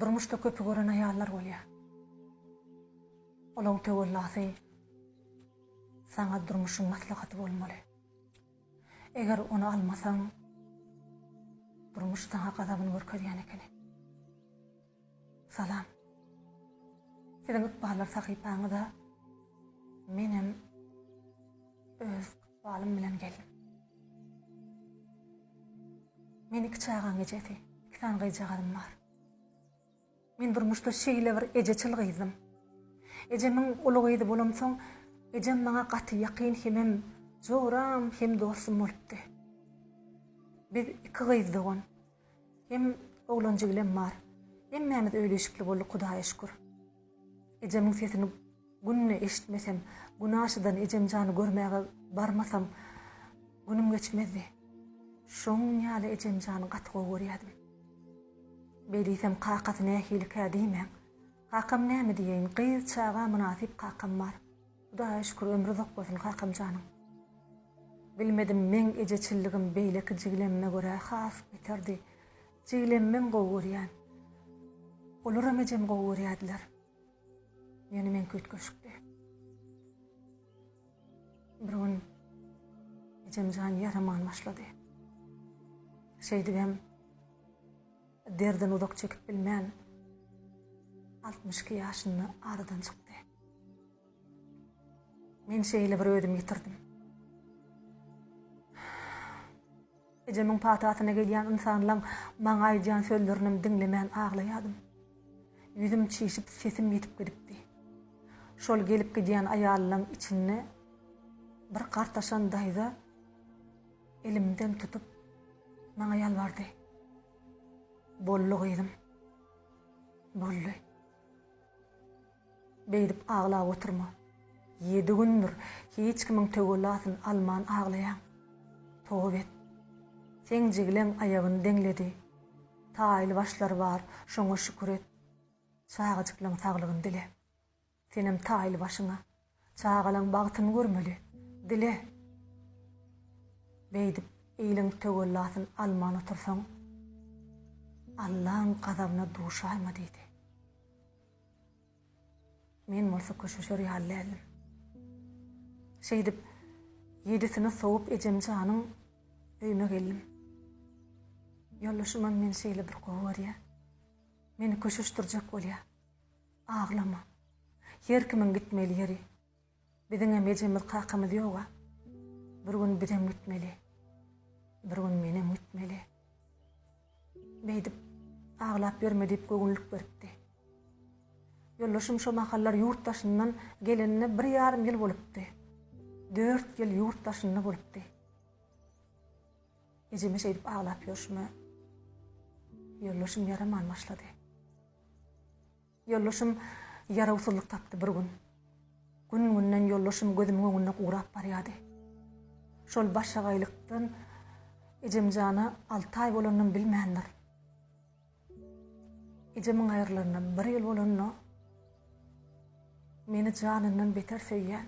Durmuşda köpü gören ayallar bolýar. Olaň töwellasy sana durmuşyň maslahaty bolmaly. Eger onu almasaň durmuş sana gazabyny görkezýän eken. Salam. Seň ykbalar sahypaňyza menem öz ykbalym bilen geldim. Men iki çağan ejesi, iki tane gyjaganym bar. Men durmuşda şeýle bir ejeçil gyzym. Ejemin ulugydy bolamsoň, ejem maňa gaty ýakyn hemem joram hem dostum bolupdy. Biz iki gyzdygan. Hem oglanjygylem bar. Hemmemiz öýleşikli boldy, Hudaýa şükür. Ejemin sesini günne eşitmesem, günaşydan ejem jany görmäge barmasam günüm geçmezdi. Şoň ýaly ejem jany gaty görýärdim. Beýlisem kakasy nähili kädimen. Kakam näme diýeň? Gyz çaga münasip kakam bar. Hudaýa şükür ömrü uzak bolsun kakam janyň. Bilmedim men ejeçilligim beýleki jiglemme görä has biterdi. Jiglemmen gowurýan. Olaram ejem gowurýardylar. Ýani men kötköşükdi. Bir gün ejem jan ýaraman başlady. Şeýdigem derden uzak çekip bilmän 62 ýaşyny aradan çykdy. Men şeýle bir ödüm ýitirdim. Ejemin patatyna gelýän insanlaň maňa aýdýan sözlerini diňlemän aglaýadym. Yüzüm çiýişip sesim ýetip gidipdi. Şol gelip gidýän aýallaryň içinde bir gartaşan daýza elimden tutup maňa ýalbardy. Bollu gyzym. Bollu. Beýdip aglap oturma. 7 gündür hiç kimiň töwelasyn alman aglaýan. Towbet. Sen jiglen aýagyny deňledi. Taýly başlar bar, şoňa şükür et. Çağajyklaň saglygyny dile. Senem taýly başyňa, çağalaň bagtyny görmeli. Dile. Beýdip eýleň töwelasyn alman otursaň Allah'ın gazabyna duşayma diýdi. Men bolsa köşüşür ýallädim. Şeýdip 7-sini soğup ejem janyň öýüne geldim. Ýollaşymam men şeýle bir gowy. Meni köşüşdirjek bolýar. Aglama. Her kimin gitmeli ýeri. Biziň ejemiz kakymyz ýoga. Bir gün birem gitmeli. Bir gün menem gitmeli. Beýdip aglap berme diýip göňüllük beripdi. Ýollaşym şo mahallar ýurtdaşyndan gelenine 1,5 ýyl bolupdy. 4 ýyl ýurtdaşynda bolupdy. Ejeme şeýdip aglap ýörşme. Ýollaşym ýaraman başlady. Ýollaşym ýarawsuzlyk tapdy bir gün. Gün-günden ýollaşym gözümiň öňünde gurap barýady. Şol başagaýlykdan ejem jana 6 aý bolandan bilmändir. Ejemin aýyrlaryna 1 ýyl bolanna meni janyndan beter söýýän.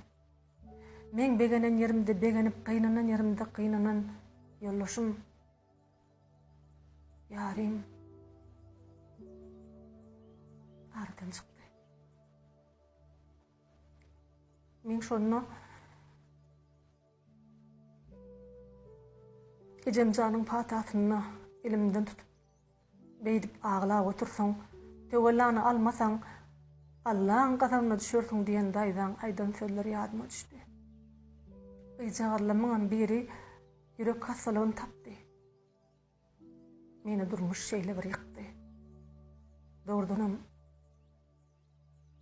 Men begenen ýerimde begenip, gynanan ýerimde gynanan ýollaşym ýarym aradan çykdy. Men şonu ejem janyň patatyny elimden tutup beýdip aglap otursaň, töwelany almasaň Allah'ın gazabyna düşersiň diýen daýdan aýdan sözler ýadyma düşdi. Gyjagarlamyň biri ýürek hastalygyny tapdy. Meni durmuş şeýle bir ýykdy. Dogrudanam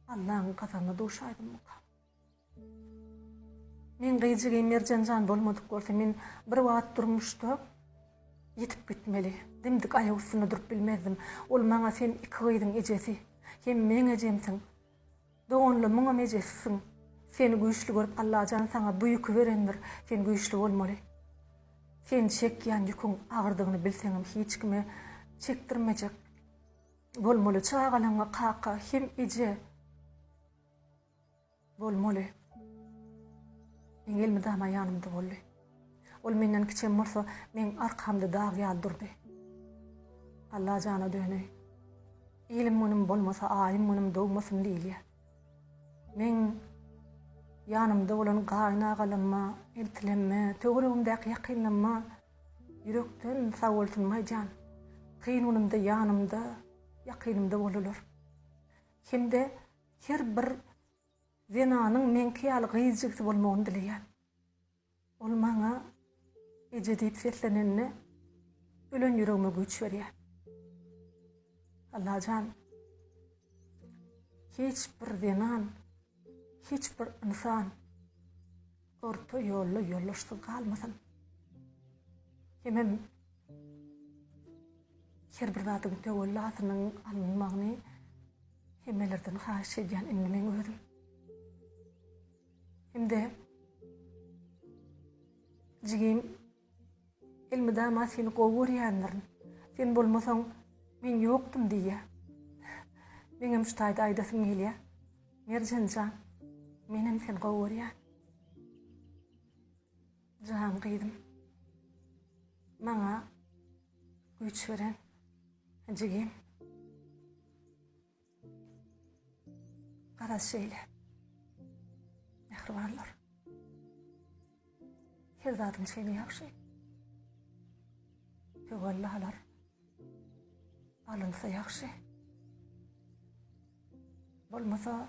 Allah'ın gazabyna duşaýdym. Men gyjygy merjan jan bolmadyk bolsa men bir wagt durmuşda yetip gitmeli. Dimdik aýagy üstüne durup bilmezdim. Ol maňa sen iki gyzyň ejesi, hem meň ejemsiň. Doňunly maňa ejesiň. Seni güýçli görüp Allah jan saňa buýuk berendir. Sen güýçli bolmaly. Sen çekýän ýüküň agyrdygyny bilseňim hiç kime çekdirmejek. Bolmaly çağalaňa kaka hem eje bolmaly. Engel dama ýanymda boldy. Ol menden kiçem bolsa men arkamda dag ýaldyrdy. Allah jana döne. ilim munum bolmasa ayım munum doğmasın diýilýär. Men yanımda bolan gaýna galanma, iltilenme, töweregimdäki ýakynlanma ýürekden sagoltynmaýjan. Kynynymda, yanımda, ýakynymda bolalар. Hemde her bir zenanyň menki ýaly gyzjykdy bolmagyny dileýär. Ol maňa eje diýip setlenenne ölen ýüregime güç berýär. Allahjan, hiç bir zenan, hiç bir insan orta ýolda ýollaşdy galmasyn. Hemem her bir zatyň tewelläsynyň alınmagyny hemmelerden haýyş edýän men özüm. Hemde jigim ilmida ma seni gowurýandyr. Sen bolmasaň men ýokdum diýe. Meňem şu taýda aýdasym gelýär. Merjanjan, menem sen gowurýan. Jan gyýdym. Maňa güç beren jigim. Garas şeýle. Mehribanlar. Her zatyň seni ýakşy. Tewelläler. Alınsa ýakşy. Bolmasa